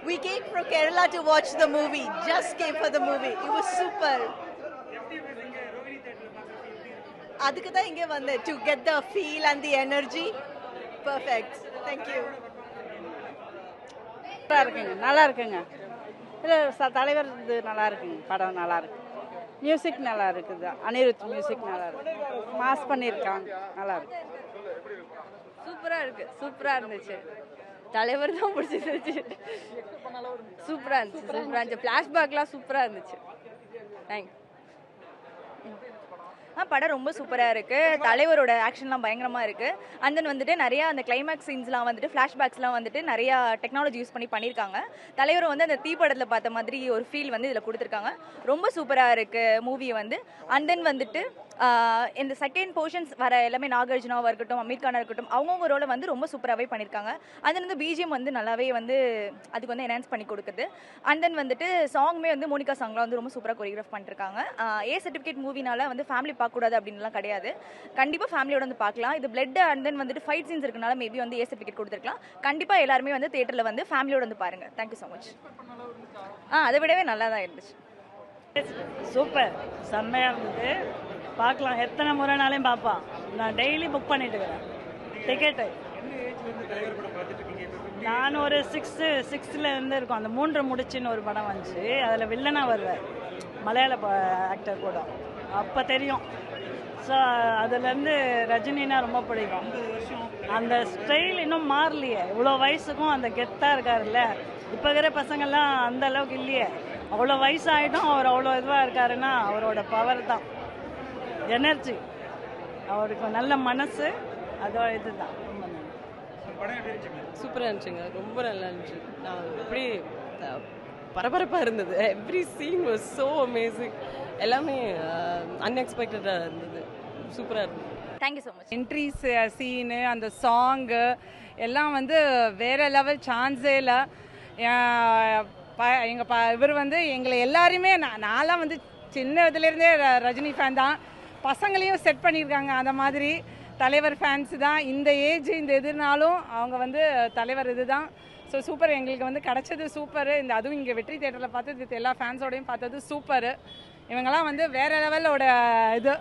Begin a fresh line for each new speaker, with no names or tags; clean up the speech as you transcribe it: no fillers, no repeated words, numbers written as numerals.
We came from Kerala to watch the movie. Just came for the movie. It was super. அதுக்கு தான் இங்கே வந்தேன் to get the feel and the energy. Perfect. Thank you.
நல்லா இருக்குங்க. இல்லை தலைவர் இது நல்லா இருக்குங்க. படம் நல்லா இருக்கு. மியூசிக் நல்லா இருக்குது. அனிருத் மியூசிக் நல்லா இருக்கு. மாஸ் பண்ணியிருக்காங்க. நல்லா இருக்கு.
சூப்பராக இருந்துச்சு. தலைவர் தான் பிடிச்சிருந்துச்சு. சூப்பராக இருந்துச்சு. ஃப்ளாஷ்பேக்லாம் சூப்பராக இருந்துச்சு. தேங்க்ஸ். படம் ரொம்ப சூப்பராக இருக்குது. தலைவரோட ஆக்ஷன்லாம் பயங்கரமாக இருக்குது. அண்ட் தென் வந்துட்டு நிறையா அந்த கிளைமேக்ஸ் சீன்ஸ்லாம் வந்துட்டு ஃப்ளாஷ்பேக்ஸ்லாம் வந்துட்டு நிறையா டெக்னாலஜி யூஸ் பண்ணி பண்ணியிருக்காங்க. தலைவர் வந்து அந்த தீப்படத்தில் பார்த்த மாதிரி ஒரு ஃபீல் வந்து இதில் கொடுத்துருக்காங்க. ரொம்ப சூப்பராக இருக்குது மூவி வந்து. அண்ட் தென் வந்துட்டு இந்த செகண்ட் போர்ஷன்ஸ் வர எல்லாமே நாகார்ஜுனாவாக இருக்கட்டும், அமீர் கானாக இருக்கட்டும், அவங்கவுங்க ரோலை வந்து ரொம்ப சூப்பராகவே பண்ணியிருக்காங்க. அண்ட் தென் வந்து பிஜிஎம் வந்து நல்லாவே வந்து அதுக்கு வந்து என்ஹான்ஸ் பண்ணி கொடுக்குது. அண்ட் தென் வந்துட்டு சாங்குமே வந்து மோனிகா சாங்லாம் வந்து ரொம்ப சூப்பராக கொரியோகிராஃப் பண்ணிருக்காங்க. ஏ சர்டிஃபிகேட் மூவினால வந்து ஃபேமிலி பார்க்கக்கூடாது அப்படின்லாம் கிடையாது. கண்டிப்பாக ஃபேமிலியோட வந்து பார்க்கலாம். இது பிளட் அண்ட் தென் வந்துட்டு ஃபைட் சீன்ஸ் இருக்கனால மேபி வந்து ஏ சர்டிஃபிகேட் கொடுத்துருக்கலாம். கண்டிப்பாக எல்லாருமே வந்து தேட்டரில் வந்து ஃபேமிலியோட வந்து பாருங்கள். Thank you so much. அதை விடவே நல்லா தான் இருந்துச்சு.
சூப்பர், செம்மையாக இருந்தது. பார்க்கலாம், எத்தனை முறைனாலையும் பார்ப்பான். நான் டெய்லி புக் பண்ணிட்டு இருக்கிறேன் டிக்கெட்டு. நான் ஒரு சிக்ஸ்த்துலேருந்து இருக்கோம். அந்த 3 முடிச்சுன்னு ஒரு படம் வந்துச்சு. அதில் வில்லனாக வருவேன், மலையாள ஆக்டர் கூட. அப்போ தெரியும். ஸோ அதுலேருந்து ரஜினினா ரொம்ப பிடிக்கும். அந்த ஸ்டைல் இன்னும் மாறலையே. இவ்வளோ வயசுக்கும் அந்த கெத்தாக இருக்காருல்ல. இப்போ இருக்கிற பசங்கள்லாம் அந்த அளவுக்கு இல்லையே. அவ்வளோ வயசாகிட்டும் அவர் அவ்வளோ இதுவாக இருக்காருன்னா அவரோட பவர் தான், எனர்ஜி, அவருக்கு நல்ல மனசு, அதோட இதுதான்.
சூப்பராக இருந்துச்சுங்க. ரொம்ப நல்லா இருந்துச்சு. நான் எப்படி பரபரப்பாக இருந்தது. Every scene was so amazing. எல்லாமே அன்எக்ஸ்பெக்டடாக இருந்தது. சூப்பராக இருந்தது.
Thank you so much.
Entries scene, அந்த சாங்கு எல்லாம் வந்து வேற லெவல், சான்ஸே இல்லை. இவர் வந்து எங்களை எல்லாருமே, நான்லாம் வந்து சின்ன இதுலேருந்தே ரஜினி ஃபேன் தான். பசங்களையும் செட் பண்ணியிருக்காங்க அந்த மாதிரி. தலைவர் ஃபேன்ஸ் தான். இந்த ஏஜ் இந்த எதுனாலும் அவங்க வந்து தலைவர் இது தான். ஸோ சூப்பர், எங்களுக்கு வந்து கிடச்சது சூப்பரு. அதுவும் இங்கே வெற்றி தேட்டரில் பார்த்தது, எல்லா ஃபேன்ஸோடையும் பார்த்தது சூப்பரு. இவங்கெல்லாம் வந்து வேற லெவலோட இது.